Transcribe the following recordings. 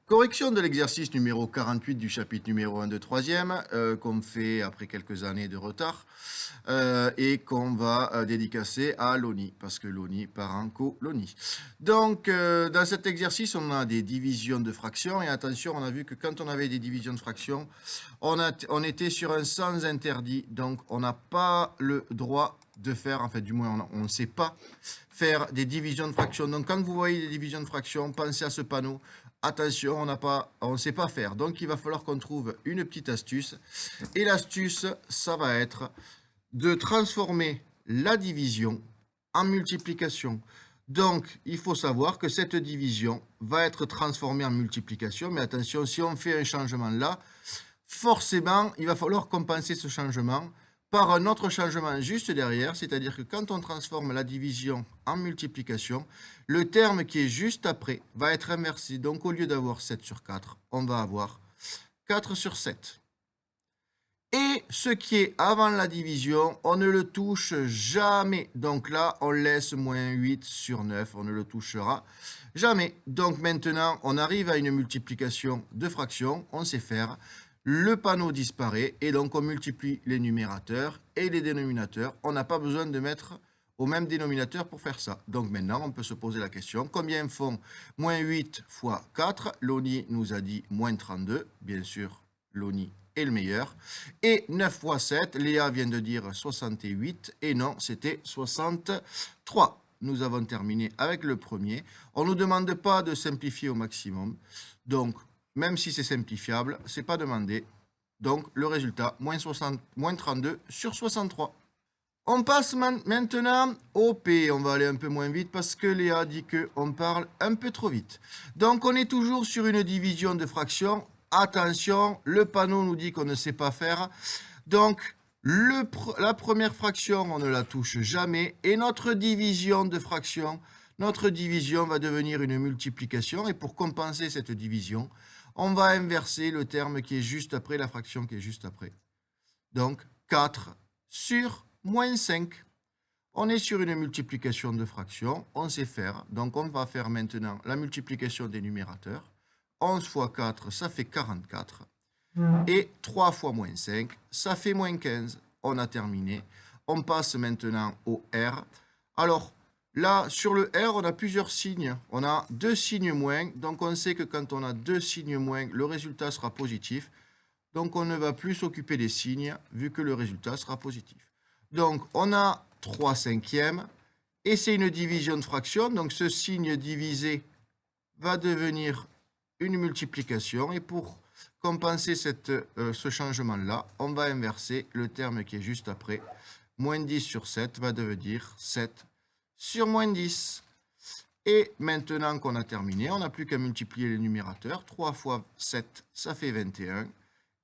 Correction de l'exercice numéro 48 du chapitre numéro 1 de troisième, qu'on fait après quelques années de retard, et qu'on va dédicacer à Loni, parce que Loni part en colonie. Donc, dans cet exercice, on a des divisions de fractions, et attention, on a vu que quand on avait des divisions de fractions, on était sur un sens interdit, donc on n'a pas le droit de faire, en fait, du moins, on ne sait pas faire des divisions de fractions. Donc, quand vous voyez des divisions de fractions, pensez à ce panneau. Attention, on ne sait pas faire. Donc, il va falloir qu'on trouve une petite astuce. Et l'astuce, ça va être de transformer la division en multiplication. Donc, il faut savoir que cette division va être transformée en multiplication. Mais attention, si on fait un changement là, forcément, il va falloir compenser ce changement par un autre changement juste derrière, c'est-à-dire que quand on transforme la division en multiplication, le terme qui est juste après va être inversé. Donc, au lieu d'avoir 7 sur 4, on va avoir 4 sur 7. Et ce qui est avant la division, on ne le touche jamais. Donc là, on laisse moins 8 sur 9, on ne le touchera jamais. Donc maintenant, on arrive à une multiplication de fractions, on sait faire. Le panneau disparaît et donc on multiplie les numérateurs et les dénominateurs. On n'a pas besoin de mettre au même dénominateur pour faire ça. Donc maintenant, on peut se poser la question, combien font moins 8 fois 4? Loni nous a dit moins 32, bien sûr, Loni est le meilleur. Et 9 fois 7, Léa vient de dire 68, et non, c'était 63. Nous avons terminé avec le premier. On ne nous demande pas de simplifier au maximum. Donc, même si c'est simplifiable, ce n'est pas demandé. Donc, le résultat, moins 32 sur 63. On passe maintenant au P. On va aller un peu moins vite parce que Léa dit qu'on parle un peu trop vite. Donc, on est toujours sur une division de fractions. Attention, le panneau nous dit qu'on ne sait pas faire. Donc, la première fraction, on ne la touche jamais. Et notre division de fraction, notre division va devenir une multiplication. Et pour compenser cette division, on va inverser le terme qui est juste après la fraction qui est juste après. Donc, 4 sur moins 5. On est sur une multiplication de fractions, on sait faire. Donc, on va faire maintenant la multiplication des numérateurs. 11 fois 4, ça fait 44. Et 3 fois moins 5, ça fait moins 15. On a terminé. On passe maintenant au R. Alors, là, sur le R, on a plusieurs signes. On a deux signes moins. Donc, on sait que quand on a deux signes moins, le résultat sera positif. Donc, on ne va plus s'occuper des signes, vu que le résultat sera positif. Donc, on a 3 cinquièmes. Et c'est une division de fraction. Donc, ce signe divisé va devenir une multiplication. Et pour compenser ce changement-là, on va inverser le terme qui est juste après. Moins 10 sur 7 va devenir 7 sur moins 10. Et maintenant qu'on a terminé, on n'a plus qu'à multiplier les numérateurs. 3 fois 7, ça fait 21.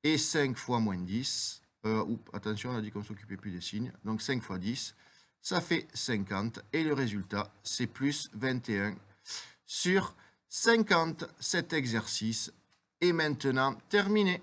Et 5 fois moins 10. Attention, on a dit qu'on ne s'occupait plus des signes. Donc 5 fois 10, ça fait 50. Et le résultat, c'est plus 21 sur 50. Cet exercice est maintenant terminé.